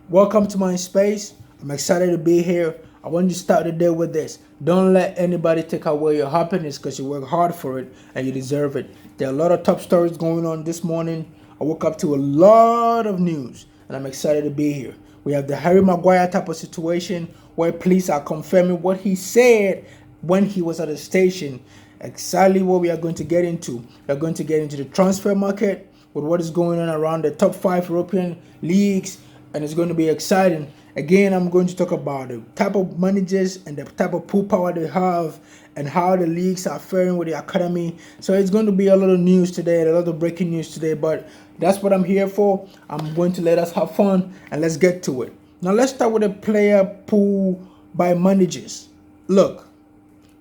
Welcome to my space. I'm excited to be here. I want you to start the day with this. Don't let anybody take away your happiness because you work hard for it and you deserve it. There are a lot of top stories going on this morning. I woke up to a lot of news and I'm excited to be here. We have the Harry Maguire type of situation where police are confirming what he said when he was at the station. Exactly what we are going to get into. We're going to get into the transfer market with what is going on around the top 5 European leagues, and it's going to be exciting. Again, I'm going to talk about the type of managers and the type of pool power they have and how the leagues are faring with the academy. So it's going to be a lot of news today, a lot of breaking news today, but that's what I'm here for. I'm going to let us have fun and let's get to it. Now let's start with the player pool by managers. Look,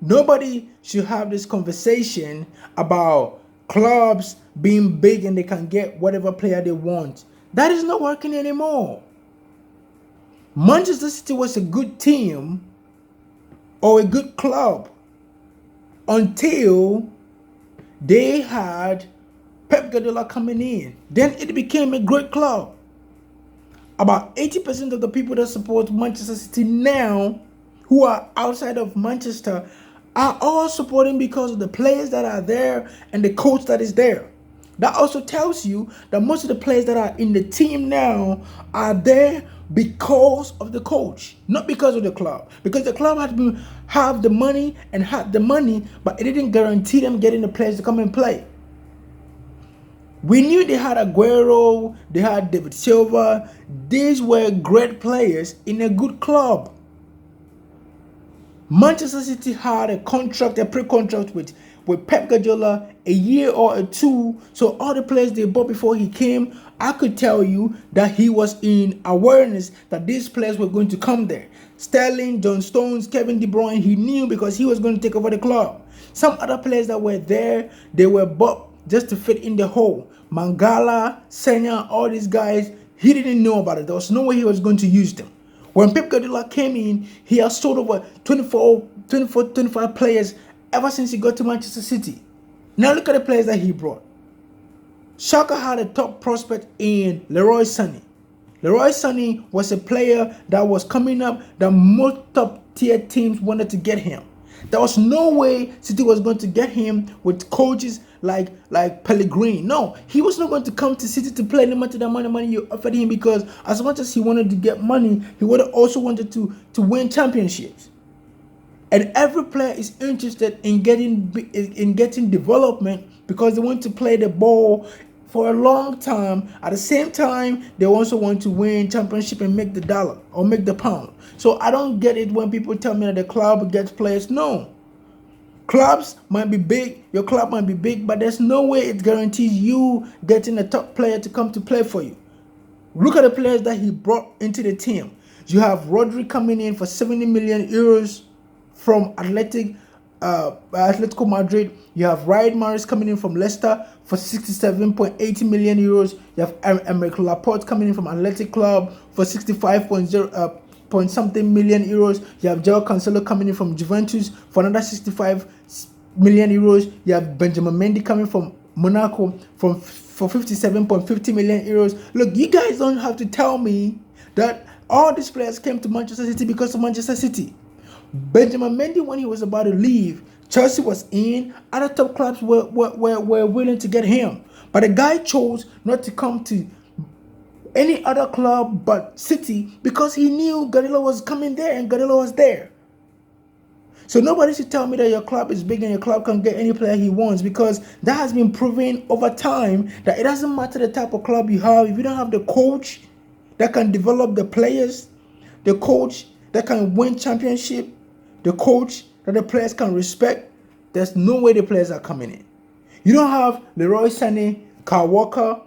nobody should have this conversation about clubs being big and they can get whatever player they want. That is not working anymore. Manchester City was a good team or a good club until they had Pep Guardiola coming in. Then it became a great club. About 80% of the people that support Manchester City now, who are outside of Manchester, are all supporting because of the players that are there and the coach that is there. That also tells you that most of the players that are in the team now are there because of the coach, not because of the club. Because the club had to have the money and had the money, but it didn't guarantee them getting the players to come and play. We knew they had Aguero, they had David Silva. These were great players in a good club. Manchester City had a pre-contract with Pep Guardiola, a year or two. So all the players they bought before he came, I could tell you that he was in awareness that these players were going to come there. Sterling, John Stones, Kevin De Bruyne, he knew because he was going to take over the club. Some other players that were there, they were bought just to fit in the hole. Mangala, Senya, all these guys, he didn't know about it. There was no way he was going to use them. When Pep Guardiola came in, he has sold over 25 players ever since he got to Manchester City. Now look at the players that he brought. Schalke had a top prospect in Leroy Sané. Leroy Sané was a player that was coming up that most top tier teams wanted to get him. There was no way City was going to get him with coaches like Pellegrini. No, he was not going to come to City to play no matter the amount of money you offered him, because as much as he wanted to get money, he would have also wanted to win championships. And every player is interested in getting development because they want to play the ball for a long time. At the same time, they also want to win championship and make the dollar or make the pound. So I don't get it when people tell me that the club gets players. No. Clubs might be big, your club might be big, but there's no way it guarantees you getting a top player to come to play for you. Look at the players that he brought into the team. You have Rodri coming in for 70 million euros from Atletico Madrid. You have Riyad Mahrez coming in from Leicester for 67.80 million euros. You have Emerick Laporte coming in from Athletic Club for 65.0 point something million euros. You have Joao Cancelo coming in from Juventus for another 65 million euros. You have Benjamin Mendy coming from Monaco for 57.50 million euros. Look, you guys don't have to tell me that all these players came to Manchester City because of Manchester City. Benjamin Mendy, when he was about to leave, Chelsea was in. Other top clubs were willing to get him. But the guy chose not to come to any other club but City because he knew Guardiola was coming there and Guardiola was there. So nobody should tell me that your club is big and your club can get any player he wants, because that has been proven over time that it doesn't matter the type of club you have. If you don't have the coach that can develop the players, the coach that can win championship, the coach that the players can respect, there's no way the players are coming in. You don't have Leroy Sané, Kyle Walker,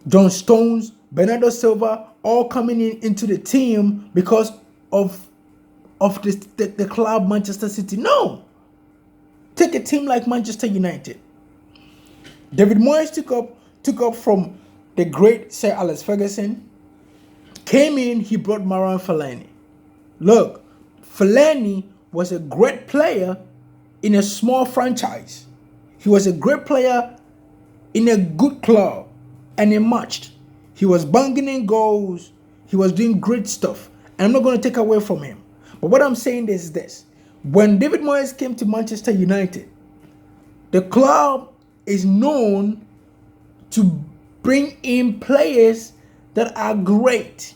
John Stones, Bernardo Silva all coming into the team because of the club Manchester City. No. Take a team like Manchester United. David Moyes took up from the great Sir Alex Ferguson. Came in, he brought Marouane Fellaini. Look, Fellaini was a great player in a small franchise. He was a great player in a good club, and he matched. He was banging in goals. He was doing great stuff. And I'm not going to take away from him. But what I'm saying is this. When David Moyes came to Manchester United, the club is known to bring in players that are great.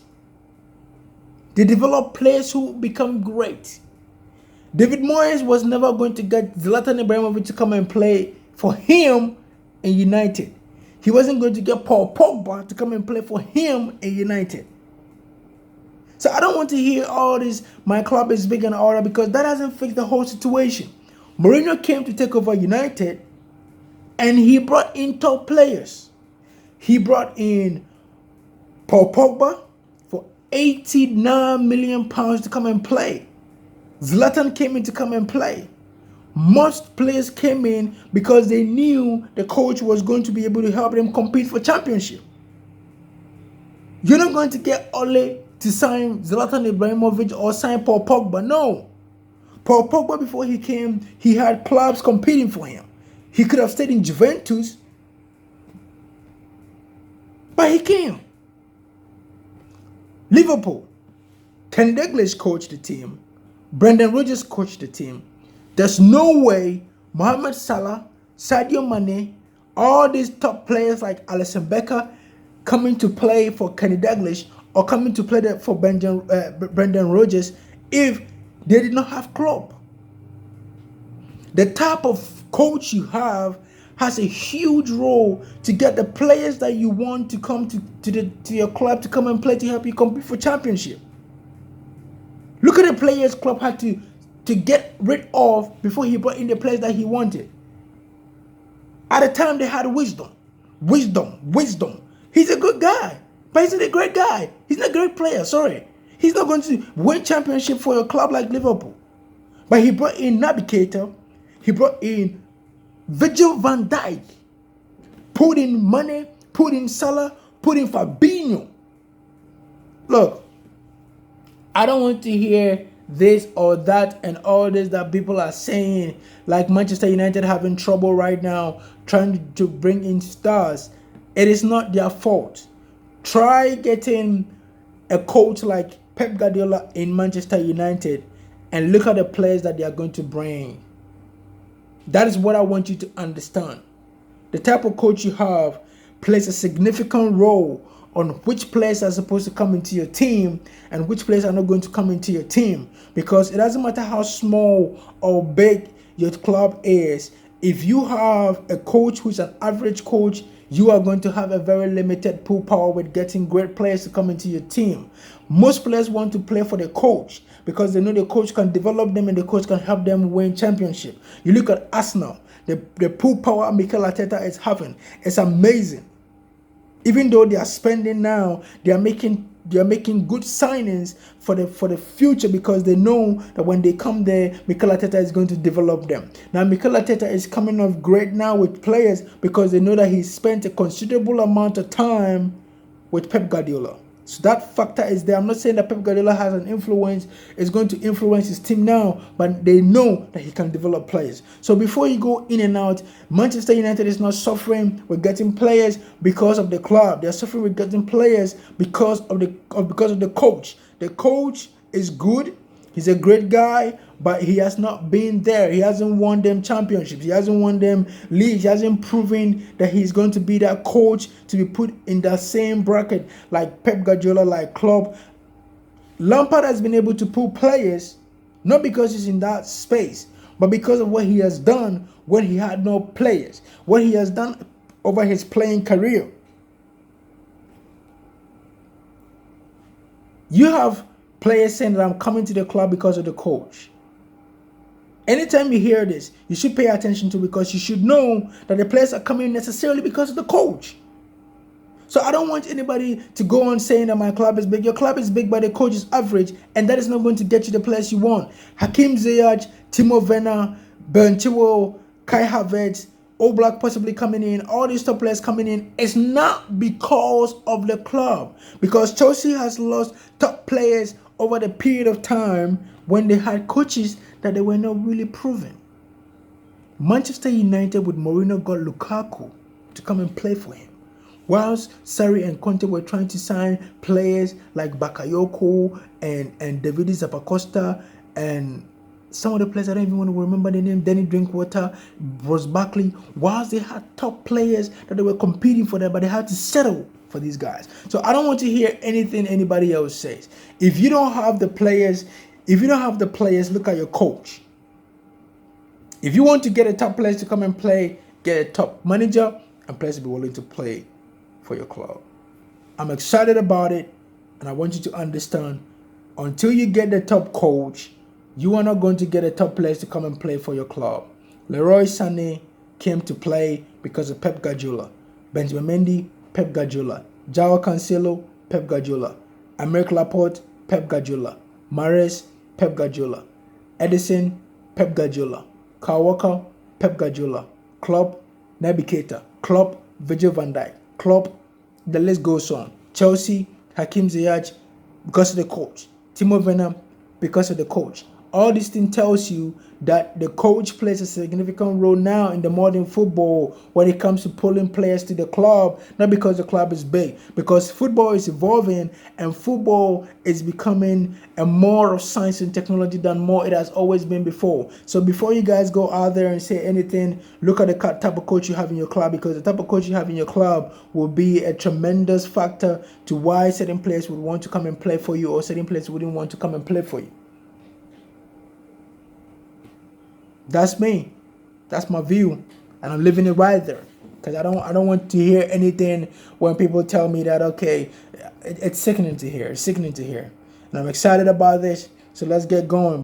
They develop players who become great. David Moyes was never going to get Zlatan Ibrahimovic to come and play for him in United. He wasn't going to get Paul Pogba to come and play for him in United. So I don't want to hear all this, my club is big and all that, because that hasn't fixed the whole situation. Mourinho came to take over United and he brought in top players. He brought in Paul Pogba for £89 million to come and play. Zlatan came in to come and play. Most players came in because they knew the coach was going to be able to help them compete for championship. You're not going to get Ole to sign Zlatan Ibrahimovic or sign Paul Pogba. No. Paul Pogba, before he came, he had clubs competing for him. He could have stayed in Juventus, but he came. Liverpool. Kenny Dalglish coached the team. Brendan Rodgers coached the team. There's no way Mohamed Salah, Sadio Mane, all these top players like Alisson Becker coming to play for Kenny Dalglish or coming to play for Brendan Rodgers if they did not have club. The type of coach you have has a huge role to get the players that you want to come to your club to come and play to help you compete for championship. Look at the players club had to get rid of before he brought in the players that he wanted. At the time they had wisdom. He's a good guy, but he's not a great guy. He's not a great player, sorry. He's not going to win championship for a club like Liverpool. But he brought in Naby Keita. He brought in Virgil van Dijk. Put in Mane, put in Salah, put in Fabinho. Look, I don't want to hear this or that and all this that people are saying, like Manchester United having trouble right now trying to bring in stars. It is not their fault. Try getting a coach like Pep Guardiola in Manchester United and look at the players that they are going to bring. That is what I want you to understand. The type of coach you have plays a significant role on which players are supposed to come into your team and which players are not going to come into your team. Because it doesn't matter how small or big your club is. If you have a coach who's an average coach, you are going to have a very limited pull power with getting great players to come into your team. Most players want to play for the coach because they know the coach can develop them and the coach can help them win championship. You look at Arsenal, the pull power Mikel Arteta is having. It's amazing. Even though they are spending now, they are making good signings for the future because they know that when they come there, Mikel Arteta is going to develop them. Now, Mikel Arteta is coming off great now with players because they know that he spent a considerable amount of time with Pep Guardiola. So that factor is there. I'm not saying that Pep Guardiola has an influence, is going to influence his team now, but they know that he can develop players. So before you go in and out, Manchester United is not suffering with getting players because of the club. They're suffering with getting players because of the coach. The coach is good. He's a great guy, but he has not been there. He hasn't won them championships. He hasn't won them leagues. He hasn't proven that he's going to be that coach to be put in that same bracket like Pep Guardiola, like Klopp. Lampard has been able to pull players, not because he's in that space, but because of what he has done when he had no players. What he has done over his playing career. You have players saying that I'm coming to the club because of the coach. Anytime you hear this, you should pay attention to it because you should know that the players are coming necessarily because of the coach. So I don't want anybody to go on saying that my club is big. Your club is big, but the coach is average, and that is not going to get you the players you want. Hakim Ziyech, Timo Werner, Ben Chilwell, Kai Havertz, Oblak possibly coming in, all these top players coming in, it's not because of the club. Because Chelsea has lost top players over the period of time when they had coaches that they were not really proven. Manchester United with Mourinho got Lukaku to come and play for him. Whilst Sarri and Conte were trying to sign players like Bakayoko and Davidis Zapacosta and some of the players, I don't even want to remember the name, Danny Drinkwater, Ross Barkley, whilst they had top players that they were competing for them, but they had to settle for these guys. So I don't want to hear anything anybody else says. If you don't have the players, look at your coach. If you want to get a top player to come and play, get a top manager and players to be willing to play for your club. I'm excited about it, and I want you to understand, until you get the top coach, you are not going to get a top players to come and play for your club. Leroy Sané came to play because of Pep Guardiola. Benjamin Mendy, Pep Guardiola. Joao Cancelo, Pep Guardiola. Aymeric Laporte, Pep Guardiola. Mahrez, Pep Guardiola. Edison, Pep Guardiola. Kyle Walker, Pep Guardiola. Klopp, Naby Keita. Klopp, Virgil van Dijk. Klopp, the list goes on. Chelsea, Hakim Ziyech, because of the coach. Timo Werner, because of the coach. All this thing tells you that the coach plays a significant role now in the modern football when it comes to pulling players to the club, not because the club is big, because football is evolving and football is becoming a more of science and technology than more it has always been before. So before you guys go out there and say anything, look at the type of coach you have in your club, because the type of coach you have in your club will be a tremendous factor to why certain players would want to come and play for you or certain players wouldn't want to come and play for you. That's me. That's my view, and I'm living it right there. Because I don't want to hear anything when people tell me that, okay, it's sickening to hear. It's sickening to hear, and I'm excited about this. So let's get going.